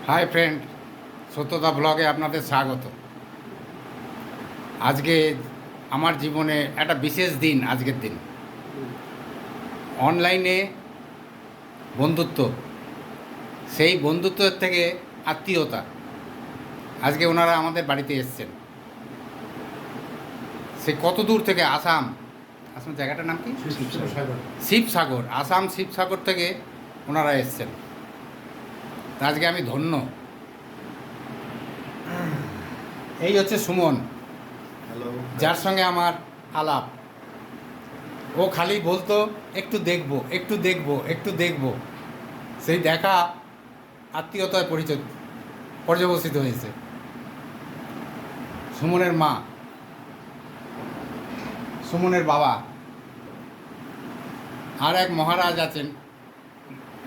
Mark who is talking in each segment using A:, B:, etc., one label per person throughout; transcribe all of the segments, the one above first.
A: Hi friend, সত্যতা ব্লগে আপনাদের স্বাগত। আজকে আমার জীবনে একটা বিশেষ দিন। আজকের দিন অনলাইনে বন্ধুত্ব, সেই বন্ধুত্বের থেকে আত্মীয়তা। আজকে ওনারা আমাদের বাড়িতে এসছেন। সে কত দূর থেকে, আসাম জায়গাটার নাম কি? শিবসাগর। আসাম শিবসাগর থেকে ওনারা এসছেন। তা আজকে আমি ধন্য। এই হচ্ছে সুমন, যার সঙ্গে আমার আলাপ। ও খালি বলতো একটু দেখবো, একটু দেখবো, একটু দেখবো। সেই দেখা আত্মীয়তায় পর্যবসিত হয়েছে। সুমনের মা, সুমনের বাবা, আর এক মহারাজ আছেন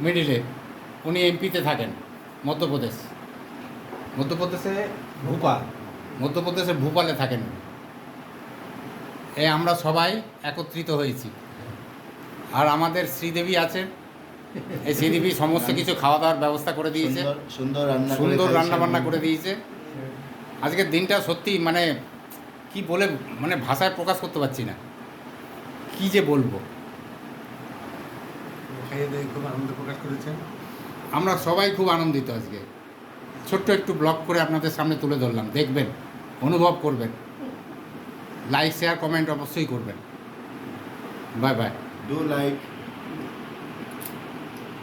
A: মিডিলে। উনি এমপিতে থাকেন, মধ্যপ্রদেশে ভূপালে থাকেন। আমরা সবাই একত্রিত হয়েছি। আর আমাদের শ্রীদেবী আছেন। এই শ্রীদেবী সমস্ত কিছু খাওয়া দাওয়ার ব্যবস্থা করে দিয়েছে, সুন্দর রান্না বান্না করে দিয়েছে। আজকের দিনটা সত্যি কি বলে ভাষায় প্রকাশ করতে পারছি না, কি যে বলবো।
B: খুব আনন্দ প্রকাশ করেছেন।
A: আমরা সবাই খুব আনন্দিত। আজকে ছোট্ট একটু ব্লগ করে আপনাদের সামনে তুলে ধরলাম। দেখবেন, অনুভব করবেন, লাইক শেয়ার কমেন্ট অবশ্যই করবেন। Bye bye.
B: Do like